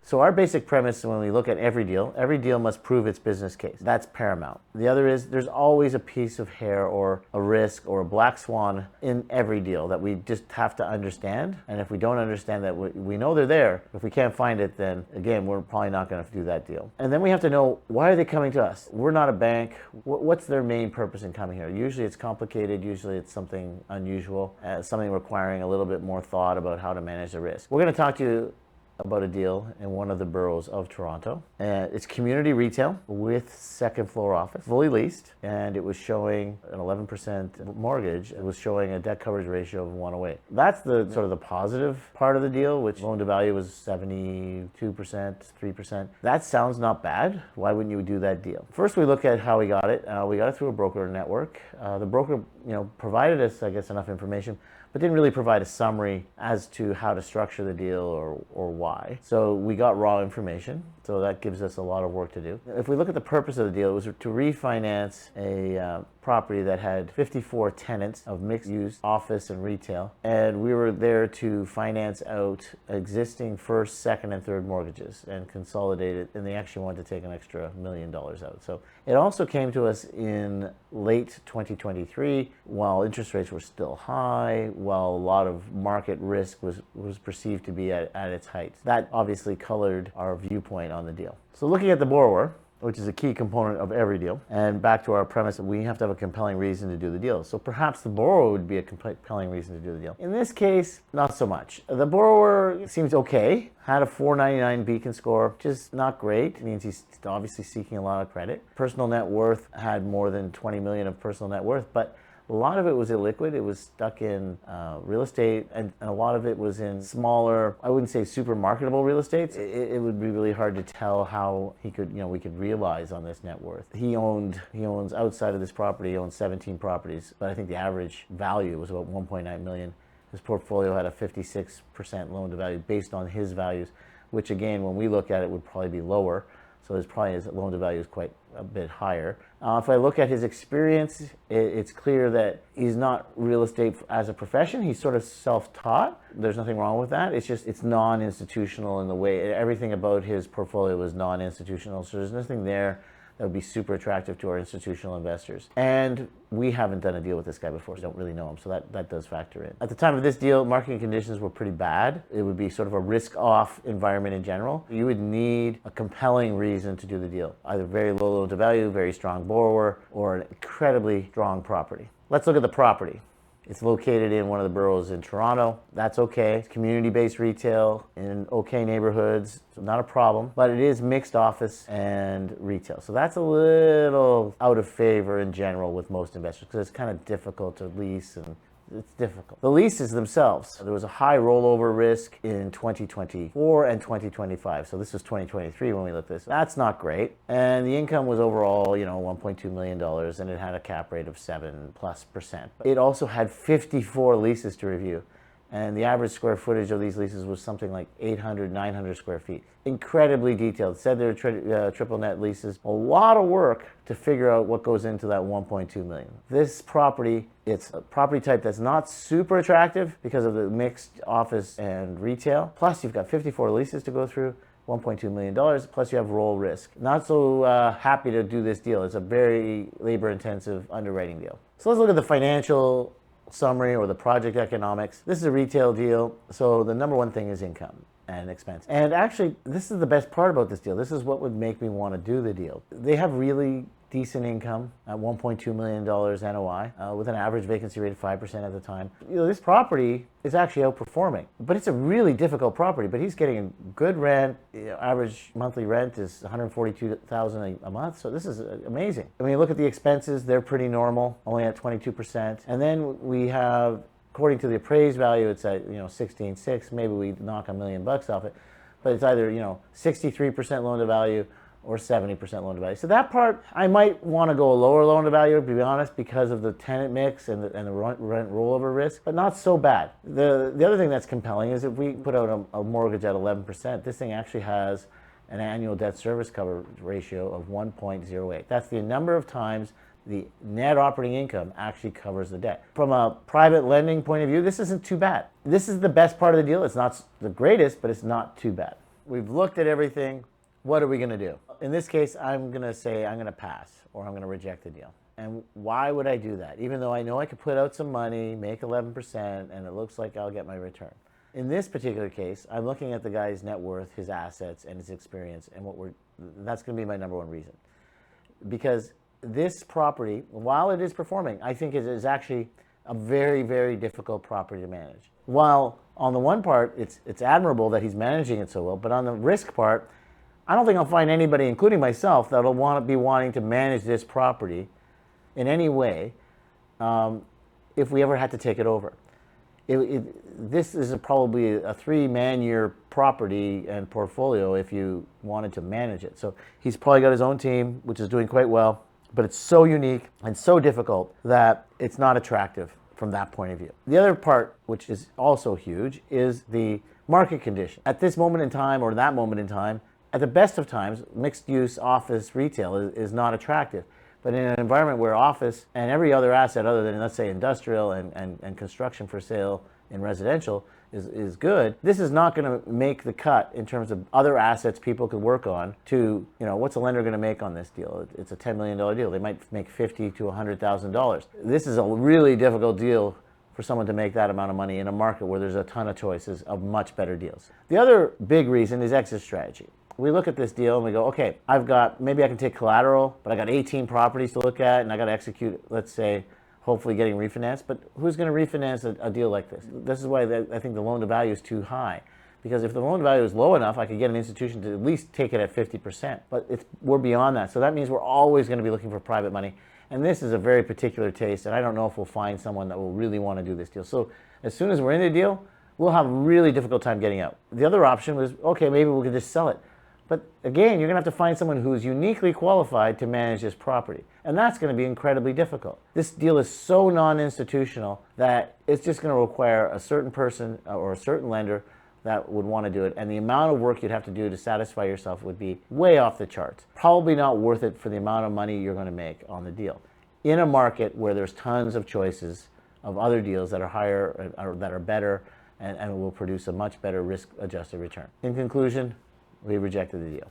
So our basic premise when we look at every deal must prove its business case. That's paramount. The other is there's always a piece of hair or a risk or a black swan in every deal that we just have to understand. And if we don't understand that, we know they're there. If we can't find it, then again, we're probably not going to do that deal. And then we have to know, why are they coming to us? We're not a bank. What's their main purpose in coming here? Usually it's complicated. Usually it's something unusual, something requiring a little bit more thought about how to manage the risk. We're going to talk to you about a deal in one of the boroughs of Toronto. It's community retail with second floor office, fully leased, and it was showing an 11% mortgage. It was showing a debt coverage ratio of 108. That's the sort of the positive part of the deal, which loan to value was 72%, 3%. That sounds not bad. Why wouldn't you do that deal? First, we look at how we got it. We got it through a broker network. The broker, provided us, I guess, enough information, but didn't really provide a summary as to how to structure the deal or why. So we got raw information, so that gives us a lot of work to do. If we look at the purpose of the deal, it was to refinance a property that had 54 tenants of mixed-use office and retail, and we were there to finance out existing first, second, and third mortgages and consolidate it, and they actually wanted to take an extra $1 million out. So it also came to us in late 2023, while interest rates were still high, while a lot of market risk was perceived to be at its height. That obviously colored our viewpoint on the deal. So looking at the borrower, which is a key component of every deal, and back to our premise, we have to have a compelling reason to do the deal. So perhaps the borrower would be a compelling reason to do the deal. In this case, not so much. The borrower seems okay, had a 499 Beacon score, which is not great. It means he's obviously seeking a lot of credit. Personal net worth had more than 20 million of personal net worth, but a lot of it was illiquid. It was stuck in real estate, and a lot of it was in smaller, I wouldn't say super marketable real estates. It would be really hard to tell how we could realize on this net worth. He owns outside of this property, he owns 17 properties, but I think the average value was about 1.9 million. His portfolio had a 56% loan to value based on his values, which again, when we look at it, would probably be lower. So his loan to value is quite a bit higher. If I look at his experience, it's clear that he's not real estate as a profession. He's sort of self-taught. There's nothing wrong with that. It's non-institutional in the way, everything about his portfolio is non-institutional. So there's nothing there that would be super attractive to our institutional investors. And we haven't done a deal with this guy before, so don't really know him, so that does factor in. At the time of this deal, marketing conditions were pretty bad. It would be sort of a risk-off environment in general. You would need a compelling reason to do the deal, either very low loan to value, very strong borrower, or an incredibly strong property. Let's look at the property. It's located in one of the boroughs in Toronto. That's okay. It's community-based retail in okay neighborhoods, so not a problem. But it is mixed office and retail. So that's a little out of favor in general with most investors because it's kind of difficult to lease and it's difficult. The leases themselves, there was a high rollover risk in 2024 and 2025. So this was 2023 when we looked at this. That's not great. And the income was overall, $1.2 million, and it had a cap rate of 7+%. It also had 54 leases to review. And the average square footage of these leases was something like 800, 900 square feet. Incredibly detailed. It said they were triple net leases. A lot of work to figure out what goes into that 1.2 million. This property, it's a property type that's not super attractive because of the mixed office and retail. Plus you've got 54 leases to go through, $1.2 million, plus you have roll risk. Not so happy to do this deal. It's a very labor-intensive underwriting deal. So let's look at the financial summary or the project economics. This is a retail deal, so the number one thing is income and expense. And actually, this is the best part about this deal. This is what would make me want to do the deal. They have really decent income at $1.2 million NOI with an average vacancy rate of 5% at the time. This property is actually outperforming, but it's a really difficult property, but he's getting a good rent. Average monthly rent is $142,000 a month, so this is amazing. I mean, look at the expenses, they're pretty normal, only at 22%. And then we have, according to the appraised value, it's at 16.6. Maybe we knock $1 million off it, but it's either 63% loan to value or 70% loan to value. So that part, I might want to go a lower loan to value, to be honest, because of the tenant mix and the rent rollover risk, but not so bad. The other thing that's compelling is if we put out a mortgage at 11%, this thing actually has an annual debt service coverage ratio of 1.08. That's the number of times the net operating income actually covers the debt. From a private lending point of view, this isn't too bad. This is the best part of the deal. It's not the greatest, but it's not too bad. We've looked at everything. What are we going to do? In this case, I'm going to say I'm going to pass or I'm going to reject the deal. And why would I do that? Even though I know I could put out some money, make 11%, and it looks like I'll get my return. In this particular case, I'm looking at the guy's net worth, his assets, and his experience, and that's going to be my number one reason. Because this property, while it is performing, I think it is actually a very, very difficult property to manage. While on the one part, it's admirable that he's managing it so well, but on the risk part, I don't think I'll find anybody, including myself, that'll be wanting to manage this property in any way if we ever had to take it over. This is probably a 3-man-year property and portfolio if you wanted to manage it. So he's probably got his own team, which is doing quite well, but it's so unique and so difficult that it's not attractive from that point of view. The other part, which is also huge, is the market condition. At this moment in time, or that moment in time, at the best of times, mixed-use office retail is not attractive. But in an environment where office and every other asset other than, let's say, industrial and construction for sale in residential is good, this is not going to make the cut in terms of other assets people could work on to, what's a lender going to make on this deal? It's a $10 million deal. They might make $50,000 to $100,000. This is a really difficult deal for someone to make that amount of money in a market where there's a ton of choices of much better deals. The other big reason is exit strategy. We look at this deal and we go, okay, maybe I can take collateral, but I got 18 properties to look at and I got to execute, let's say, hopefully getting refinanced. But who's going to refinance a deal like this? This is why I think the loan to value is too high. Because if the loan to value is low enough, I could get an institution to at least take it at 50%. But we're beyond that. So that means we're always going to be looking for private money. And this is a very particular taste, and I don't know if we'll find someone that will really want to do this deal. So as soon as we're in the deal, we'll have a really difficult time getting out. The other option was, okay, maybe we could just sell it. But again, you're going to have to find someone who's uniquely qualified to manage this property. And that's going to be incredibly difficult. This deal is so non-institutional that it's just going to require a certain person or a certain lender that would want to do it. And the amount of work you'd have to do to satisfy yourself would be way off the charts. Probably not worth it for the amount of money you're going to make on the deal. In a market where there's tons of choices of other deals that are higher or that are better and will produce a much better risk-adjusted return. In conclusion, we rejected the deal.